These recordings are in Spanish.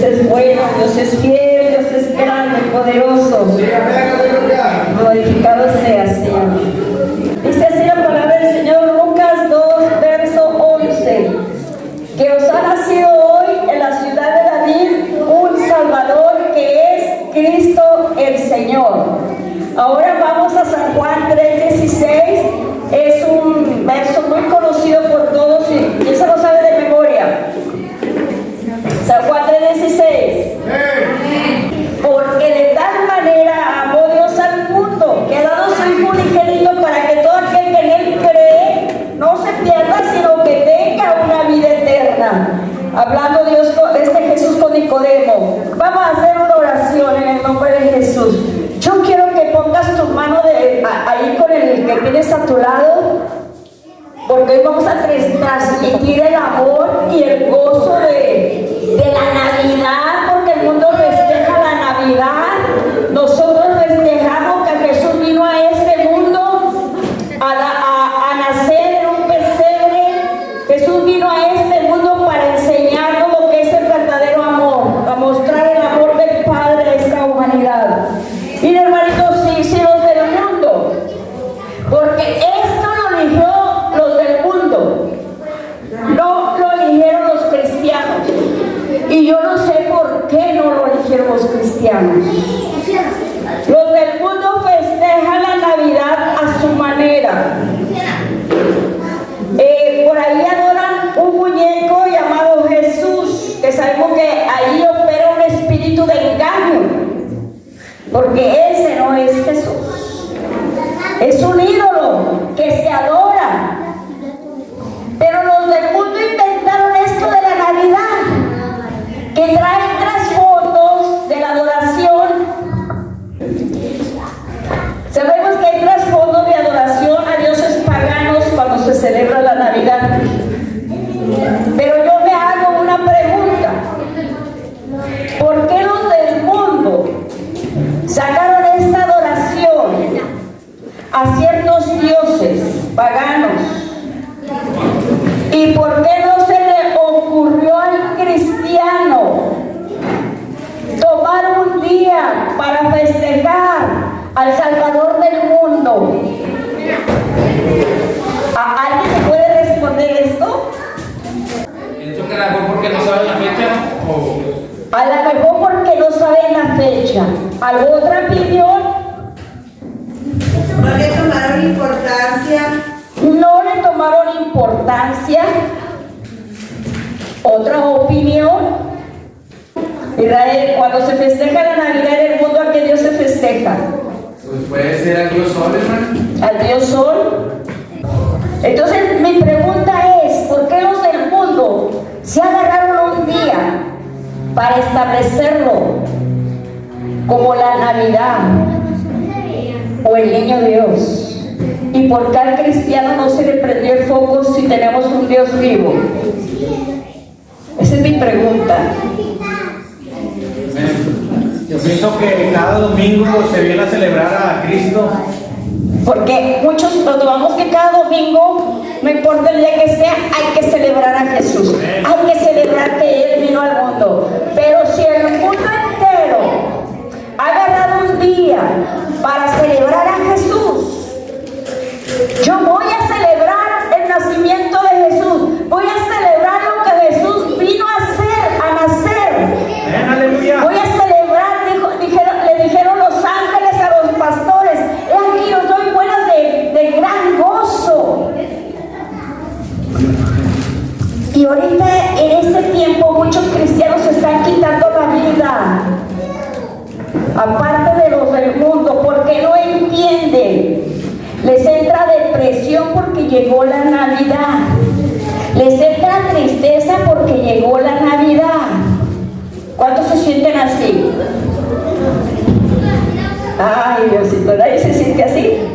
es bueno, Dios es fiel, Dios es grande, poderoso. Glorificado sea, Señor. Dice así la palabra del Señor, Lucas 2, verso 11. Que os ha nacido hoy en la ciudad de David un Salvador que es Cristo el Señor. Ahora vamos a San Juan 3:16. Es un verso muy conocido por todos y ¿quién se lo sabe de memoria? San Juan 3:16. Porque de tal manera amó Dios al mundo que ha dado su Hijo unigénito para que todo aquel que en él cree no se pierda, sino que tenga una vida eterna. Hablando Dios de este Jesús con Nicodemo. Vamos a hacer una oración en el nombre de Jesús. Yo quiero que pongas tu mano ahí con el que tienes a tu lado, porque hoy vamos a transmitir el amor y el gozo de la Navidad, porque el mundo festeja la Navidad. Nosotros festejamos que Jesús vino a este mundo a nacer en un pesebre. Jesús vino a este mundo para enseñarnos lo que es el verdadero amor, a mostrar el amor del Padre a esta humanidad. Miren, hermanitos, sí, los del mundo, porque esto lo eligió los del mundo, no lo eligieron los cristianos, y yo no sé por qué no lo eligieron los cristianos. Los del mundo festejan la Navidad a su manera. Por ahí adoran un muñeco llamado Jesús, que sabemos que ahí opera un espíritu de engaño, porque ese no es Jesús, es un ídolo que se adora. Pero los del mundo inventaron esto de la Navidad, que trae trasfondos de la adoración. Sabemos que hay trasfondos de adoración a dioses paganos cuando se celebra la Navidad. Pero yo me hago una pregunta: ¿por qué los del mundo sacaron esta adoración a ciertos dioses paganos? ¿Y por qué no se le ocurrió al cristiano tomar un día para festejar al Salvador del mundo? ¿A alguien se puede responder esto? Pienso que a lo mejor porque no saben la fecha o... A lo mejor porque no saben la fecha. ¿Alguna otra opinión? No le tomaron importancia. No le tomaron importancia. ¿Otra opinión? Israel, cuando se festeja la Navidad en el mundo, ¿a qué Dios se festeja? Pues puede ser al Dios Sol, hermano. ¿Al Dios Sol? Entonces mi pregunta es, ¿por qué los del mundo se agarraron un día para establecerlo como la Navidad o el Niño Dios? ¿Y por qué al cristiano no se le prendió el foco si tenemos un Dios vivo? Esa es mi pregunta. Yo pienso que cada domingo se viene a celebrar a Cristo. Porque muchos nos tomamos que cada domingo, no importa el día que sea, hay que celebrar a Jesús. Hay que celebrar que Él vino al mundo. Pero si el mundo entero ha agarrado un día para celebrar a Jesús, yo voy a celebrar el nacimiento de Jesús. Voy a celebrar lo que Jesús vino a hacer, a nacer. ¡Aleluya! Voy a celebrar, le dijeron los ángeles a los pastores: he aquí os doy buenas de gran gozo. Y ahorita en este tiempo muchos cristianos se están quitando la vida, aparte de los del mundo, porque no entienden. Les entra depresión porque llegó la Navidad. Les entra tristeza porque llegó la Navidad. ¿Cuántos se sienten así? Ay, Diosito, ¿nadie se siente así?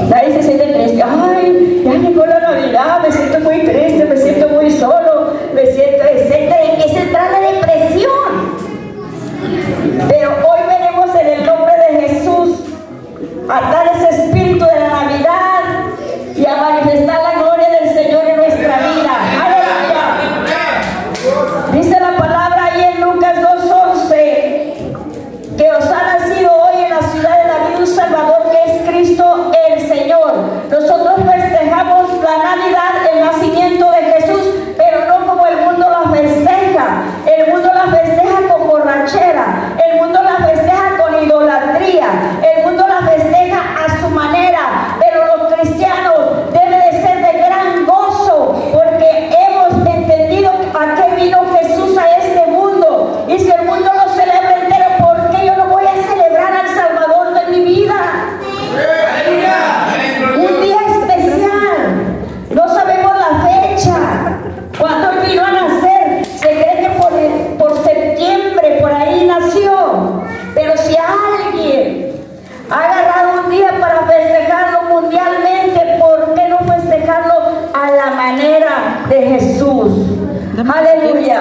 Nadie se siente triste. Ay, ya llegó la Navidad, me siento muy triste, me siento muy solo, me siento, etcétera. Empieza a entrar la depresión. Pero hoy venimos en el nombre de Jesús a dar ese espíritu de la Navidad y a manifestar la gloria del Señor en nuestra vida. ¡Aleluya! de Jesús. Aleluya.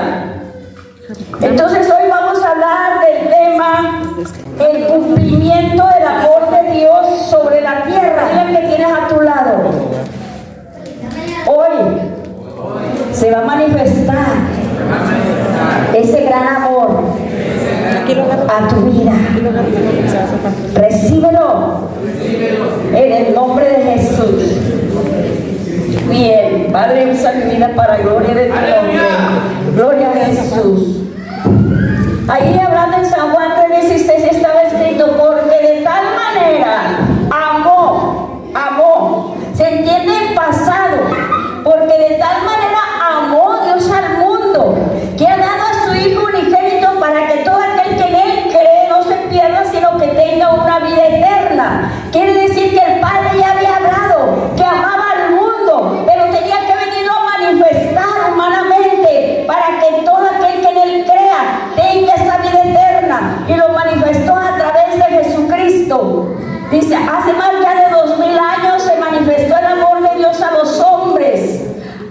Entonces hoy vamos a hablar del tema el cumplimiento del amor de Dios sobre la tierra. Mira que tienes a tu lado. Hoy se va a manifestar ese gran amor a tu vida. Recíbelo en el nombre de Jesús. Bien, Padre, usa mi vida para gloria de tu nombre. Gloria a Jesús. Ahí hablando en San Juan 3:16 estaba escrito: porque de tal manera amó, se entiende en pasado, porque de tal manera amó Dios al mundo, que ha dado a su Hijo unigénito para que todo aquel que en Él cree no se pierda, sino que tenga una vida eterna. Quiere decir que el Padre ya había hablado, que amaba al mundo, pero tenía que venir a manifestar humanamente para que todo aquel que en Él crea tenga esa vida eterna, y lo manifestó a través de Jesucristo. Dice, hace más ya de 2000 años se manifestó el amor de Dios a los hombres,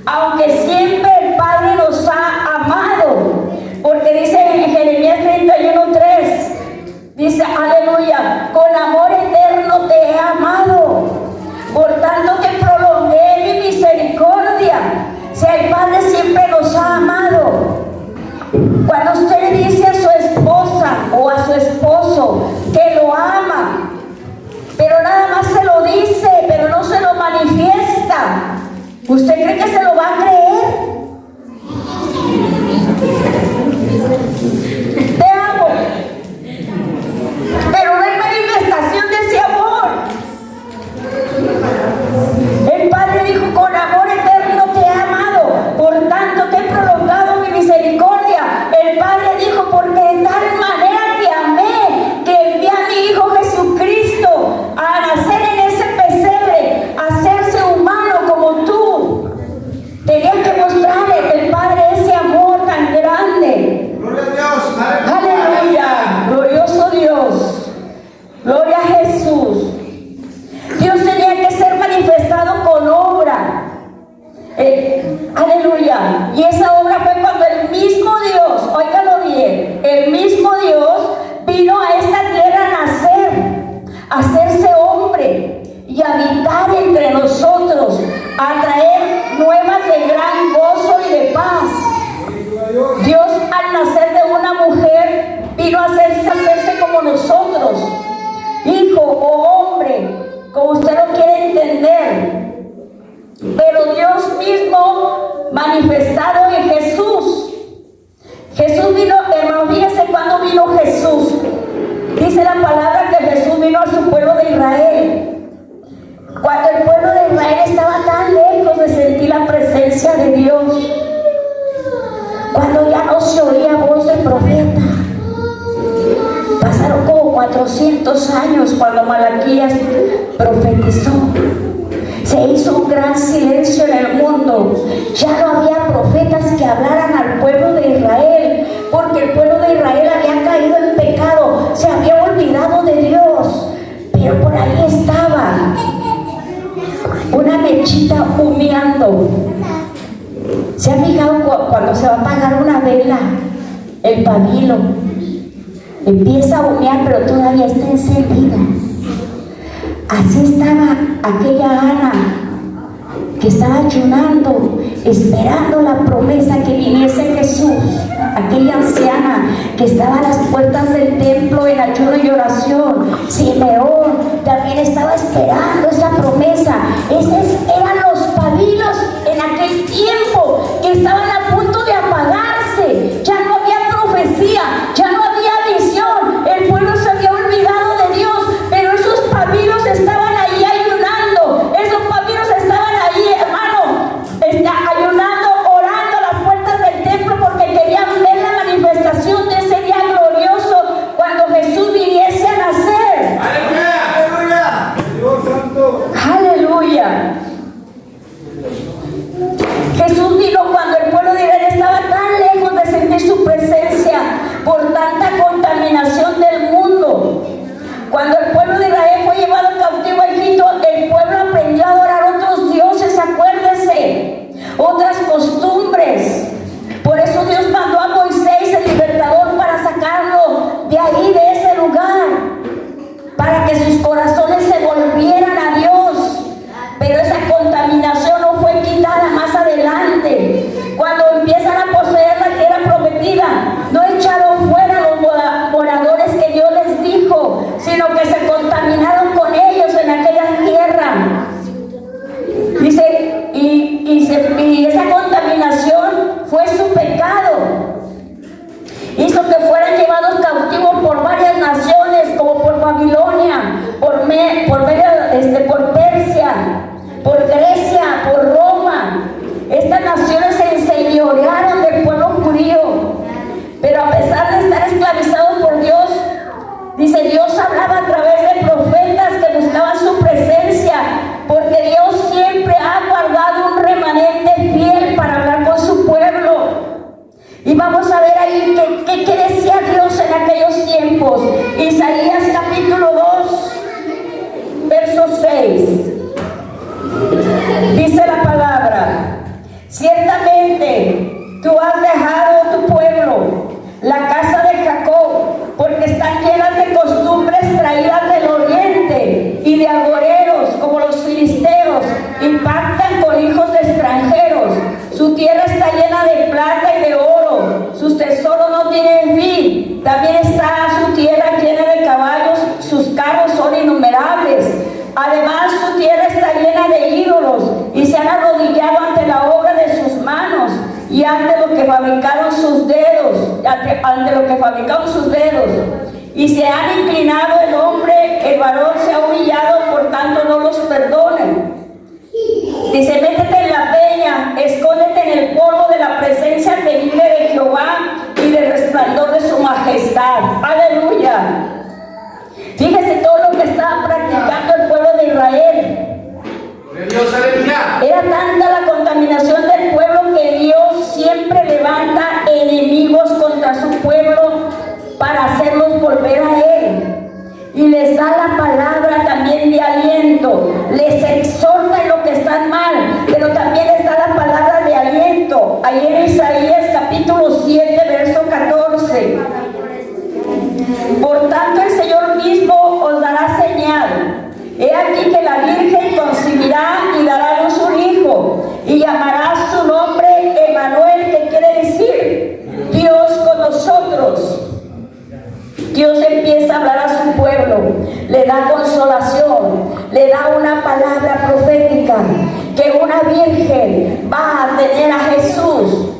aunque siempre el Padre nos ha amado, porque dice en Jeremías 31:3, dice, aleluya, con amor eterno te he amado, por tanto que prolongué mi misericordia. Si el Padre siempre nos ha amado. Cuando usted le dice a su esposa o a su esposo que lo ama, pero nada más se lo dice, pero no se lo manifiesta, ¿usted cree que se lo va a creer? Te amo, pero no hay manifestación de ese amor. El Padre dijo, con amor eterno te he amado, por tanto que he prolongado mi misericordia. El Padre dijo, porque de tal manera te amé, que envié a mi Hijo Jesucristo a nacer en ese pesebre, a hacerse humano como tú. Tenía que mostrarle el Padre ese amor tan grande. Gloria a Dios. Aleluya, glorioso Dios, gloria a Jesús. Dios tenía que ser manifestado con obra. Aleluya. Y esa obra fue cuando el mismo Dios, óigalo bien, el mismo Dios vino a esta tierra a nacer, a hacerse hombre y habitar entre nosotros, a traer nuevas de gran gozo y de paz. Dios, al nacer de una mujer, vino a hacerse como nosotros, hijo o hombre, como usted lo quiere entender. Pero Dios mismo manifestado en Jesús. Jesús vino, hermano, fíjese cuando vino Jesús. Dice la palabra que Jesús vino a su pueblo de Israel. Cuando el pueblo de Israel estaba tan lejos de sentir la presencia de Dios. Cuando ya no se oía voz del profeta. Pasaron como 400 años cuando Malaquías profetizó. Se hizo un gran silencio en el mundo. Ya no había profetas que hablaran al pueblo de Israel, porque el pueblo de Israel había caído en pecado, se había olvidado de Dios. Pero por ahí estaba una mechita humeando. ¿Se ha fijado cuando se va a apagar una vela? El pabilo empieza a humear, pero todavía está encendida. Así estaba aquella Ana que estaba ayunando, esperando la promesa que viniese Jesús. Aquella anciana que estaba a las puertas del templo en ayuno y oración. Simeón también estaba esperando esa promesa. Esos eran los pabilos en aquel tiempo que estaban a punto de apagarse. Ya no había profecía, ya no había visión. El pueblo se había olvidado de Dios, pero esos pabilos estaban ahí ayunando. Esos pabilos estaban ahí, hermano, ayunando, orando a las puertas del templo, porque querían ver la manifestación de ese día glorioso Y vamos a ver ahí qué decía Dios en aquellos tiempos. Isaías capítulo 2, verso 6. Dice la palabra: ciertamente tú has dejado tu pueblo, la casa de Jacob, porque están llenas de costumbres traídas del oriente y de agoreros como los filisteos, y pactan con hijos de extranjeros. Su tierra está llena de plata y de oro, sus tesoros no tienen fin. También está su tierra llena de caballos, sus carros son innumerables. Además, su tierra está llena de ídolos, y se han arrodillado ante la obra de sus manos y ante lo que fabricaron sus dedos, y se han inclinado el hombre, el varón se ha humillado, por tanto no los perdonen. Dice: métete en la peña, escóndete en el polvo de la presencia temible de Jehová y del resplandor de su majestad. Aleluya. Fíjese todo lo que estaba practicando el pueblo de Israel. Dios, aleluya. Era tanta la contaminación del pueblo que Dios siempre levanta enemigos contra su pueblo para hacerlos volver a Él. Y les da la palabra también de aliento, les exhorta en lo que están mal, pero también les da la palabra de aliento. Ahí en Isaías capítulo 7, verso 14. Por tanto, el Señor mismo os dará señal. He aquí que la Virgen concebirá y dará a luz un hijo, y llamará su nombre Emmanuel, que quiere decir Dios con nosotros. Dios empieza a hablar a su pueblo, le da consolación, le da una palabra profética, que una virgen va a tener a Jesús.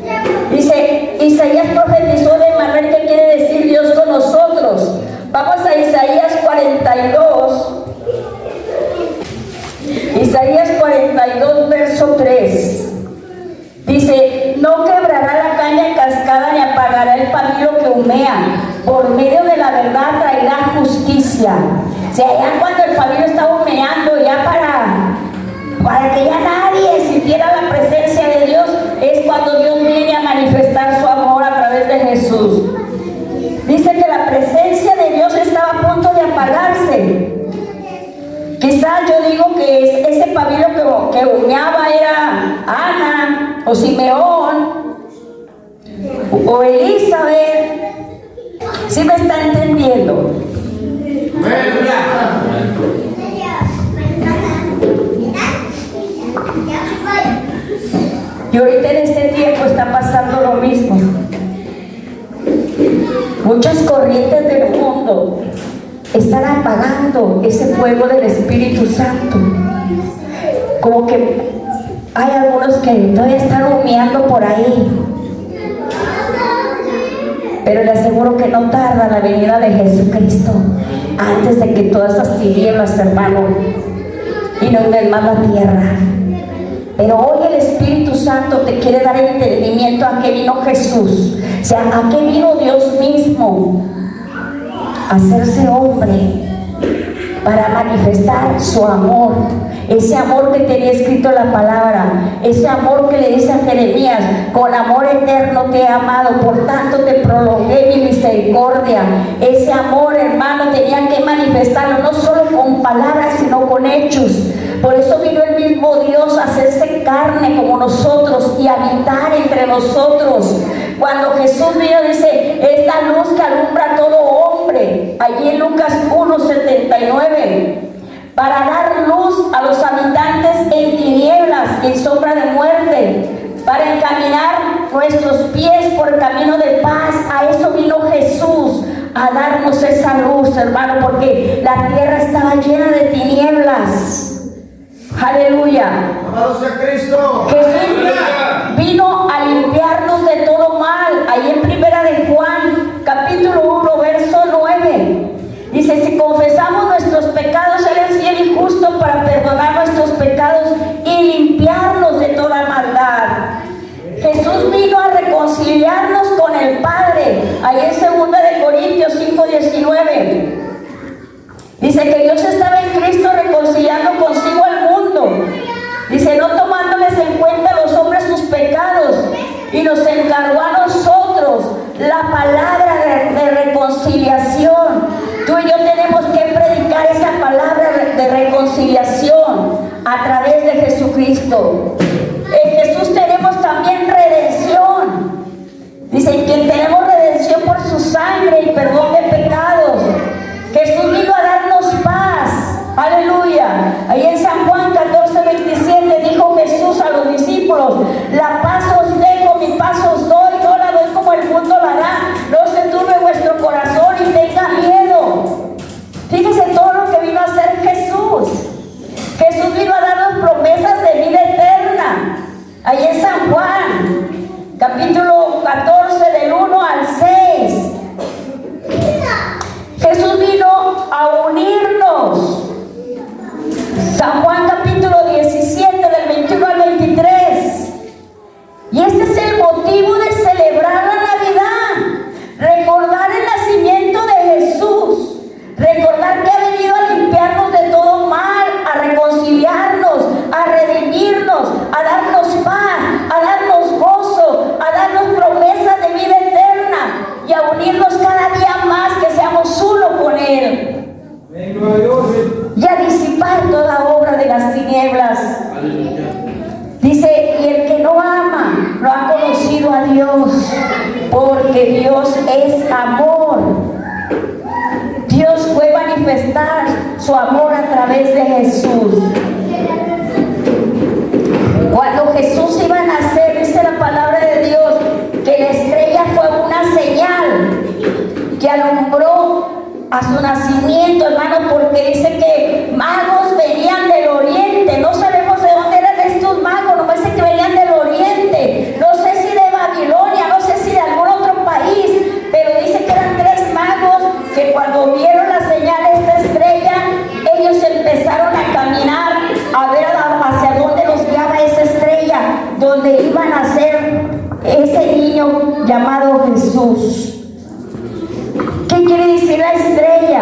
Dice, Isaías profetizó de Emmanuel, que quiere decir Dios con nosotros. Vamos a Isaías 42. Isaías 42, verso 3. Dice: no quebrará la caña cascada ni apagará el pabilo que humea. Por medio de la verdad traerá justicia. O sea, ya cuando el pabilo estaba humeando, ya para que ya nadie sintiera la presencia de Dios, es cuando Dios viene a manifestar su amor a través de Jesús. Dice que la presencia de Dios estaba a punto de apagarse. Quizás yo digo que ese pabilo que humeaba era Ana, o Simeón, o Elizabeth. ¿Sí me está entendiendo? Y ahorita en este tiempo está pasando lo mismo. Muchas corrientes del mundo están apagando ese fuego del Espíritu Santo. Como que hay algunos que todavía están humeando por ahí. Pero le aseguro que no tarda la venida de Jesucristo antes de que todas esas tinieblas, hermano, inunden más la tierra. Pero hoy el Espíritu Santo te quiere dar entendimiento a qué vino Jesús. O sea, a qué vino Dios mismo. A hacerse hombre para manifestar su amor. Ese amor que tenía escrito la palabra, ese amor que le dice a Jeremías: con amor eterno te he amado, por tanto te prolongué mi misericordia. Ese amor, hermano, tenía que manifestarlo no solo con palabras, sino con hechos. Por eso vino el mismo Dios a hacerse carne como nosotros y habitar entre nosotros. Cuando Jesús vino, dice: es la luz que alumbra a todo hombre. Allí en Lucas 1:79. Para dar luz a los habitantes en tinieblas y en sombra de muerte, para encaminar nuestros pies por el camino de paz. A eso vino Jesús, a darnos esa luz, hermano, porque la tierra estaba llena de tinieblas. Aleluya. Amado sea Cristo. Jesús vino a limpiarnos de todo mal. Ahí en Primera de Juan, capítulo 1, verso 9. Dice: si confesamos nuestros pecados, Él es fiel y justo para perdonar nuestros pecados y limpiarnos de toda maldad. Jesús vino a reconciliarnos con el Padre. Ahí en 2 de Corintios 5:19. Dice que Dios estaba en Cristo reconciliando consigo al mundo. Dice: no tomándoles en cuenta a los hombres sus pecados, y nos encargó a nosotros pecados, la palabra de reconciliación. Tú y yo tenemos que predicar esa palabra de reconciliación a través de Jesucristo. En Jesús tenemos también redención. Dicen que tenemos redención por su sangre y perdón de pecados. Jesús vino a darnos paz. Aleluya. Ahí en San Juan 14:27 dijo Jesús a los discípulos: la paz os dejo, mi paz os doy, no la doy como el mundo la da. No se turbe vuestro corazón y tenga miedo. Fíjese todo lo que vino a hacer Jesús. Jesús vino a darnos promesas de vida eterna. Ahí en San Juan capítulo 14 del 1 al 6. Jesús vino a unirnos. San Juan capítulo 17 del 21 al 23. Y este es el motivo de celebrar la Navidad. Recordar el nacimiento de Jesús. Recordar que ha venido a limpiarnos de todo mal, a reconciliarnos, a redimirnos, a darnos paz, a darnos gozo, a darnos promesas de vida eterna y a unirnos cada día más, que seamos uno con Él. Y a disipar toda obra de las tinieblas. Dice: y el que no ama no ha conocido a Dios, porque Dios es amor. Dios fue manifestar su amor a través de Jesús. Cuando Jesús iba a nacer, dice la palabra de Dios que la estrella fue una señal que alumbró a su nacimiento, hermano, porque dice que magos venían del oriente. No sabemos de dónde eran estos magos, no parece que venían del oriente. No sé si de Babilonia, no sé si de algún otro país, pero dice que eran 3 magos que cuando vieron la señal de esta estrella, ellos empezaron a caminar a ver hacia dónde los guiaba esa estrella, donde iba a nacer ese niño llamado Jesús. ¿Qué quiere decir la estrella?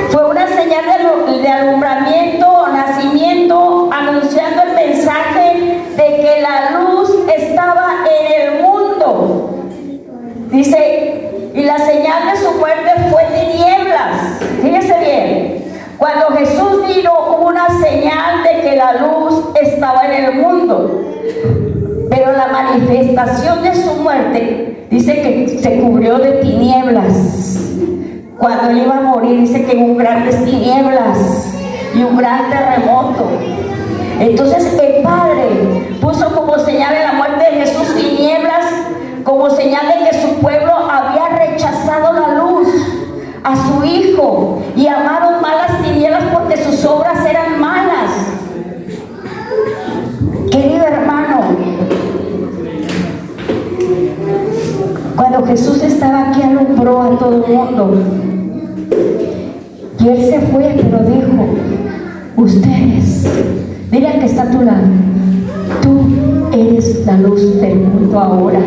Fue una señal de alumbramiento, nacimiento, anunciando el mensaje de que la luz estaba en el mundo. Dice, y la señal de su muerte fue tinieblas. Fíjese bien, cuando Jesús vino hubo una señal de que la luz estaba en el mundo. Pero la manifestación de su muerte dice que se cubrió de tinieblas. Cuando él iba a morir, dice que hubo grandes tinieblas y un gran terremoto. Entonces el Padre puso como señal en la muerte de Jesús tinieblas, como señal de que su pueblo había rechazado la luz a su Hijo y amaron más las tinieblas porque sus obras eran malas. Querido hermano, cuando Jesús estaba aquí alumbró a todo el mundo. Y Él se fue, pero dijo: ustedes, dile al que está a tu lado, tú eres la luz del mundo ahora.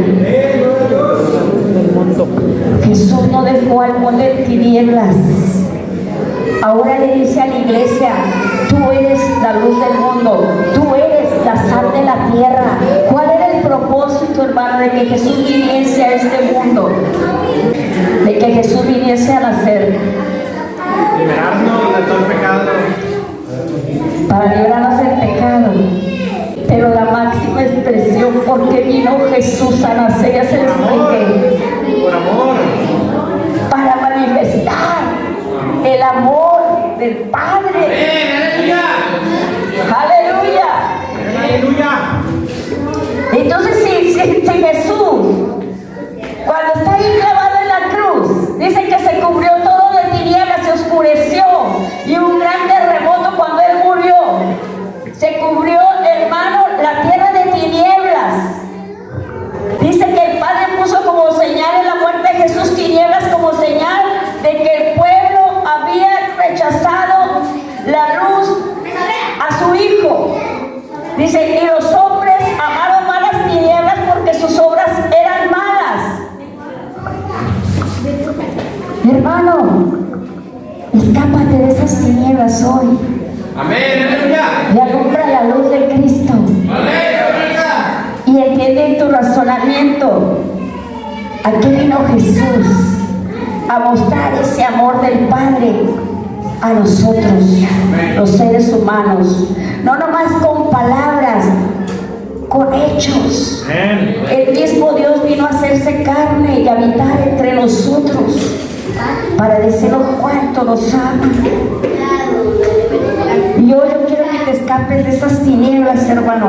Jesús no dejó al mundo en tinieblas. Ahora le dice a la iglesia: tú eres la luz del mundo, tú eres la sal de la tierra. ¿Cuál era el propósito, hermano, de que Jesús viniese a este mundo? De que Jesús viniese a nacer. Liberarnos de todo el pecado. Para librarnos del pecado. Pero la máxima expresión, ¿por qué vino Jesús a nacer? Ya se lo expliqué. Por amor. Para manifestar el amor del Padre. Aleluya. Aleluya. Entonces, si Jesús, cuando está ahí clavado en la cruz, dice que se cubrió todo de tinieblas, se oscureció, y un gran terremoto cuando Él murió. Se cubrió, hermano, la tierra de tinieblas. Dice que el Padre puso como señal en la muerte de Jesús tinieblas, como señal de que el pueblo había rechazado la luz a su Hijo. Dice, y los hombres amaron más las tinieblas porque sus obras eran malas. Hermano, escápate de esas tinieblas hoy. Amén, aleluya. Y alumbra la luz de Cristo. Aleluya. Y entiende en tu razonamiento momento, aquí vino Jesús a mostrar ese amor del Padre a nosotros, los seres humanos, no nomás con palabras, con hechos. El mismo Dios vino a hacerse carne y habitar entre nosotros para decirnos cuánto nos ama. Y hoy yo quiero que te escapes de esas tinieblas, hermano.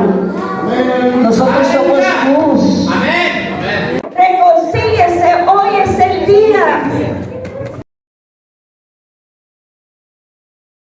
Nosotros somos luz.